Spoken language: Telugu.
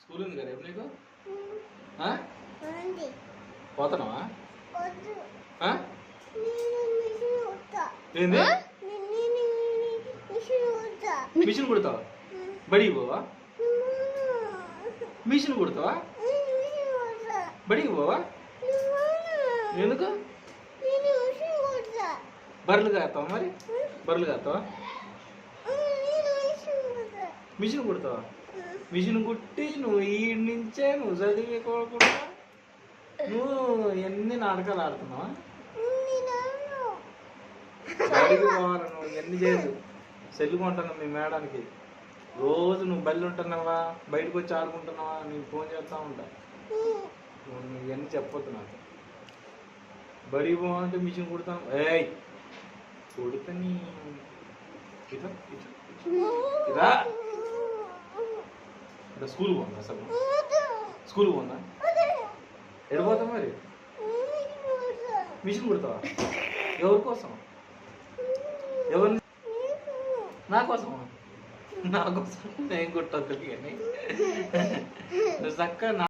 స్కూల్ ఉంది కదా రేపు నీకు? పోతున్నావా? ఏంది మిషన్ కుడతావా? బడికి పోవా? మిషన్ కుడతావా? బడికి పోవా? ఎందుకు? బర్రెలు కాస్తావా? మరి బర్రెలు కాస్తావా? మిషన్ కుడతావా? మిషన్ కుట్టి నువ్వు ఈ నుంచే నువ్వు చదివికోకుండా నువ్వు ఎన్ని నాటకాలు ఆడుతున్నావా? బడికి పోవాలి నువ్వు, ఎన్ని చేయదు. సెల్లు కొంటున్నావు మీ మేడానికి, రోజు నువ్వు బయలు ఉంటున్నావా, బయటకు వచ్చి ఆడుకుంటున్నావా, నీకు ఫోన్ చేస్తూ ఉంటా. నువ్వు ఇవన్నీ చెప్పొద్దు నాకు. బడికి పోవాలంటే మిషన్ కుడతాను. ఏయ్ కుడితే నీ ఇదా స్కూల్ పోందా? అసలు స్కూల్ పోందా? ఎడిపోతా మరి? మిషన్ కుడతావా? ఎవరి కోసం? ఎవరిని? నా కోసం. నా కోసం నేను కుట్టద్దు కానీ నువ్వు చక్కగా